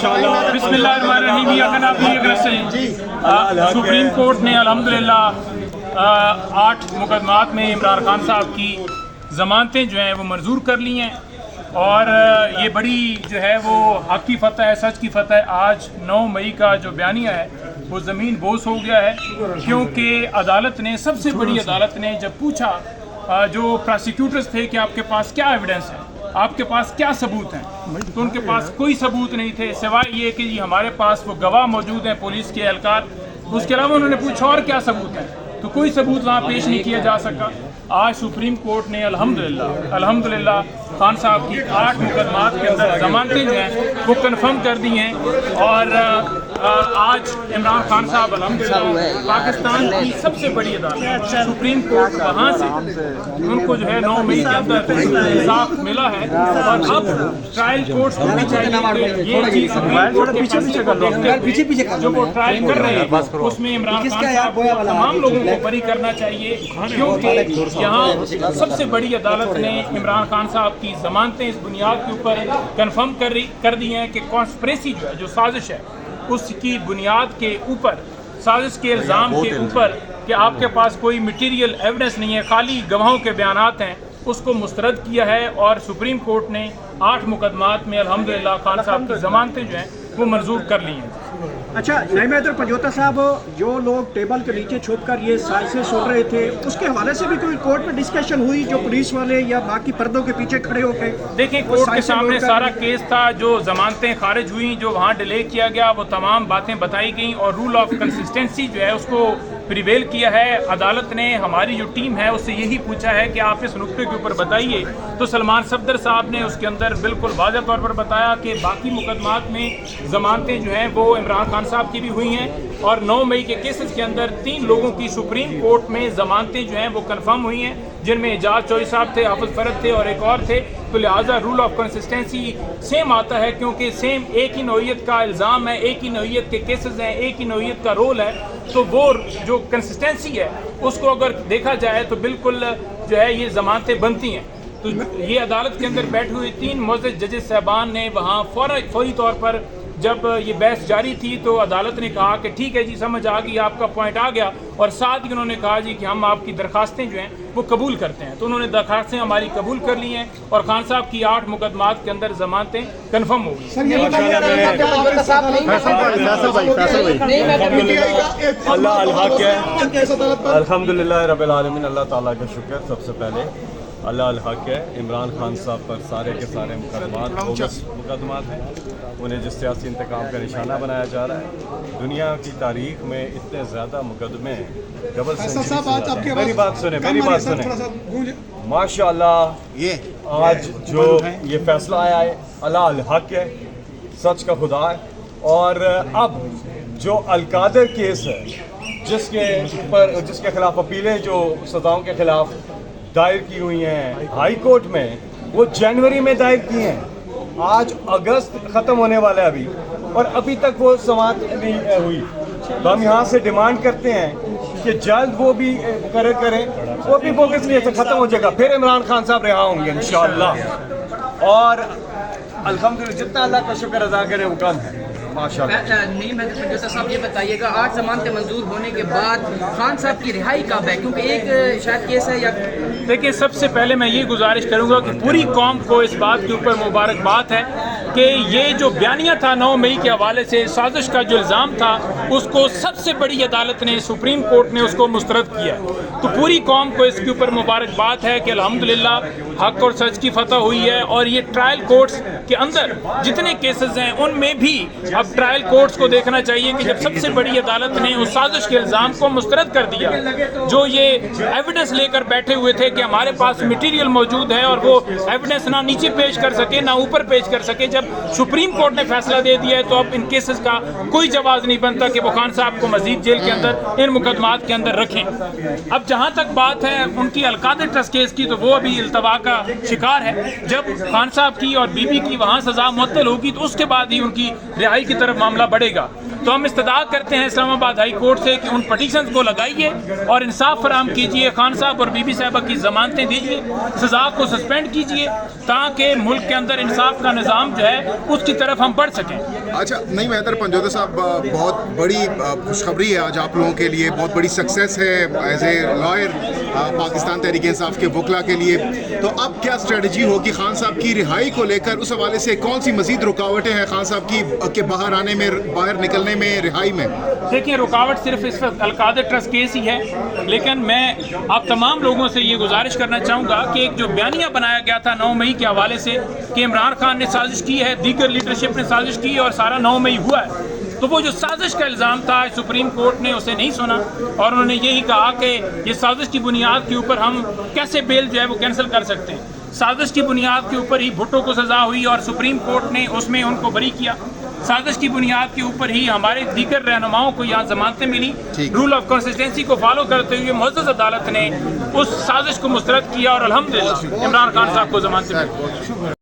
माशाअल्लाह। बिस्मिल्लाहिर्रहमानिर्रहीम। Supreme court ने अल्हम्दुलिल्लाह 8 मुकदमात में इमरान खान साहब की ज़मानतें जो हैं वो मंजूर कर ली हैं और ये बड़ी जो है वो हक की फतह है, सच की फतह है। आज 9 मई का जो बयानिया है वो ज़मीन बोस हो गया है, क्योंकि अदालत ने, सबसे बड़ी अदालत ने जब पूछा जो प्रोसिक्यूटर्स थे कि आपके पास क्या एविडेंस है, आपके पास क्या सबूत हैं, तो उनके पास कोई सबूत नहीं थे सिवाय ये कि जी हमारे पास वो गवाह मौजूद हैं, पुलिस के एहलकार। उसके अलावा उन्होंने पूछा और क्या सबूत हैं, तो कोई सबूत वहाँ पेश नहीं किया जा सका। आज सुप्रीम कोर्ट ने अल्हम्दुलिल्लाह खान साहब की 8 मुकदमात के अंदर ज़मानतें जो हैं वो कन्फर्म कर दी हैं और आज इमरान खान साहब अल्हम्दुलिल्लाह पाकिस्तान की सबसे बड़ी अदालत सुप्रीम कोर्ट, वहाँ से उनको जो है 9 मई के अंदर इंसाफ मिला है। और अब ट्रायल कोर्ट्स को भी चाहिए ये चीज़ सुप्रीम कोर्ट के फैसले जो वो ट्रायल कर रहे हैं उसमें इमरान खान साहब को तमाम लोगों को बरी करना चाहिए, क्योंकि यहाँ सबसे बड़ी अदालत ने इमरान खान साहब की ज़मानतें इस बुनियाद के ऊपर कन्फर्म कर दी हैं कि कॉन्स्पिरेसी जो है, जो साजिश है, उसकी बुनियाद के ऊपर, साजिश के इल्ज़ाम के ऊपर कि आपके पास कोई मटीरियल एविडेंस नहीं है, खाली गवाहों के बयानात हैं, उसको मुस्तरद किया है। और सुप्रीम कोर्ट ने 8 मुकदमात में अल्हम्दुलिल्लाह खान साहब की ज़मानतें जो हैं वो मंजूर कर ली हैं। अच्छा, नाइम हैदर पंजोता साहब, जो लोग टेबल के नीचे छुपकर ये साजिशें सुन रहे थे, उसके हवाले से भी कोई कोर्ट में डिस्कशन हुई, जो पुलिस वाले या बाकी पर्दों के पीछे खड़े होकर? देखिए, कोर्ट के सामने सारा केस था, जो ज़मानतें खारिज हुई, जो वहाँ डिले किया गया, वो तमाम बातें बताई गई और रूल ऑफ कंसिस्टेंसी जो है उसको प्रिवेल किया है। अदालत ने हमारी जो टीम है उससे यही पूछा है कि आप इस नुक्ते के ऊपर बताइए, तो सलमान सफदर साहब ने उसके अंदर बिल्कुल वाज़ेह तौर पर बताया कि बाकी मुकदमात में ज़मानतें जो हैं वो इमरान खान साहब की भी हुई हैं और 9 मई के केसेस के अंदर 3 लोगों की सुप्रीम कोर्ट में ज़मानतें जो हैं वो कन्फर्म हुई हैं, जिनमें एजाज चौधरी साहब थे, हाफिज फरद थे और एक और थे। तो लिहाजा रूल ऑफ कंसिस्टेंसी सेम आता है, क्योंकि सेम एक ही नौइयत का इल्ज़ाम है, एक ही नौइयत के केसेस हैं, एक ही नौइयत का रोल है, तो वो जो कंसिस्टेंसी है उसको अगर देखा जाए तो बिल्कुल जो है ये ज़मानतें बनती हैं। तो ये अदालत के अंदर बैठे हुए 3 मुअज़्ज़ज़ जजेस साहबान ने वहाँ फौरी तौर पर जब ये बहस जारी थी तो अदालत ने कहा कि ठीक है जी, समझ आ गई, आपका पॉइंट आ गया, और साथ ही उन्होंने कहा जी कि हम आपकी दरखास्तें जो हैं वो कबूल करते हैं। तो उन्होंने दरखास्तें हमारी कबूल कर ली हैं और खान साहब की 8 मुकदमात के अंदर ज़मानतें कन्फर्म हो गई। अल्हम्दुलिल्लाह रब्बिल आलमीन, अल्लाह ताला का शुक्र। सबसे पहले अल्लाह अल हक है, इमरान खान साहब पर सारे के सारे मुकदमात हैं, उन्हें जिस सियासी इंतकाम का निशाना बनाया जा रहा है। दुनिया की तारीख में इतने ज़्यादा मुकदमे डबल सेंचुरी। मेरी बात सुने माशाअल्लाह, ये आज जो ये फैसला आया है अल्लाह अल हक है, सच का खुदा है। और अब जो अलकादर केस है, जिसके खिलाफ अपीलें जो सजाओं के खिलाफ दायर की हुई हैं हाई कोर्ट में, वो जनवरी में दायर की हैं। आज अगस्त ख़त्म होने वाला है अभी, और अभी तक वो समाअत नहीं हुई। तो हम यहाँ से डिमांड करते हैं कि जल्द वो भी करें, वो भी बोगस नहीं ख़त्म हो जाएगा, फिर इमरान खान साहब रिहा होंगे इंशाअल्लाह। और अल्हम्दुलिल्लाह जितना अल्लाह का शुक्र अदा करें वो कम है माशाअल्लाह। नीम हैदर पंजोता साहब, ये बताइएगा 8 ज़मानतें मंजूर होने के बाद खान साहब की रिहाई कब है? क्योंकि एक शायद केस है या... देखिए, सबसे पहले मैं ये गुजारिश करूंगा कि पूरी कौम को इस बात के ऊपर मुबारकबाद है कि ये जो बयानिया था 9 मई के हवाले से, साजिश का जो इल्ज़ाम था, उसको सबसे बड़ी अदालत ने, सुप्रीम कोर्ट ने उसको मुस्तरद किया। तो पूरी कौम को इसके ऊपर मुबारकबाद है कि अल्हम्दुलिल्लाह हक और सच की फतह हुई है। और ये ट्रायल कोर्ट्स के अंदर जितने केसेस हैं उनमें भी अब ट्रायल कोर्ट्स को देखना चाहिए कि जब सबसे बड़ी अदालत ने उस साजिश के इल्ज़ाम को मुस्तरद कर दिया, जो ये एविडेंस लेकर बैठे हुए थे कि हमारे पास मटीरियल मौजूद है, और वो एविडेंस ना नीचे पेश कर सके ना ऊपर पेश कर सके, जब सुप्रीम कोर्ट ने फैसला दे दिया है तो अब इन केसेस का कोई जवाब नहीं बनता कि वो खान साहब को मजीद जेल के अंदर इन मुकदमात के अंदर रखें। अब जहाँ तक बात है उनकी अलकादर ट्रस्ट केस की, तो वो अभी इल्तवा का शिकार है। जब खान साहब की और बीबी की वहाँ सज़ा मुअत्तल होगी तो उसके बाद ही उनकी रिहाई की तरफ मामला बढ़ेगा। تو ہم استدعا کرتے ہیں اسلام آباد ہائی کورٹ سے کہ ان پٹیشنز کو لگائیے اور انصاف فراہم کیجیے، خان صاحب اور بی بی صاحبہ کی ضمانتیں دیجیے، سزا کو سسپینڈ کیجیے تاکہ ملک کے اندر انصاف کا نظام جو ہے اس کی طرف ہم بڑھ سکیں۔ اچھا نہیں حیدر پنجوتا صاحب، بہت بڑی خوشخبری ہے آج آپ لوگوں کے لیے، بہت بڑی سکسیس ہے as a lawyer Pakistan Tehreek Insaf کے وکلا کے لیے، تو اب کیا اسٹریٹجی ہوگی خان صاحب کی رہائی کو لے کر؟ اس حوالے سے کون سی مزید رکاوٹیں ہیں خان صاحب کی کے باہر آنے میں، باہر نکلنے میں، رہائی میں؟ دیکھیں رکاوٹ صرف اس وقت القادر ٹرسٹ کیس ہی ہے، لیکن میں آپ تمام لوگوں سے یہ گزارش کرنا چاہوں گا کہ ایک جو بیانیہ بنایا گیا تھا 9 مئی کے حوالے سے کہ عمران خان نے سازش کی ہے، دیگر لیڈرشپ نے سازش کی ہے اور سارا 9 مئی ہوا ہے، تو وہ جو سازش کا الزام تھا سپریم کورٹ نے اسے نہیں سنا اور انہوں نے یہی کہا کہ یہ سازش کی بنیاد کے اوپر ہم کیسے بیل جو ہے وہ کینسل کر سکتے ہیں۔ سازش کی بنیاد کے اوپر ہی بھٹو کو سزا ہوئی اور سپریم کورٹ نے اس میں ان کو بری کیا، سازش کی بنیاد کے اوپر ہی ہمارے دیگر رہنماؤں کو یہاں ضمانتیں ملی، رول آف کنسسٹنسی کو فالو کرتے ہوئے معزز عدالت نے اس سازش کو مسترد کیا اور الحمدللہ عمران خان صاحب کو ضمانتیں ملی۔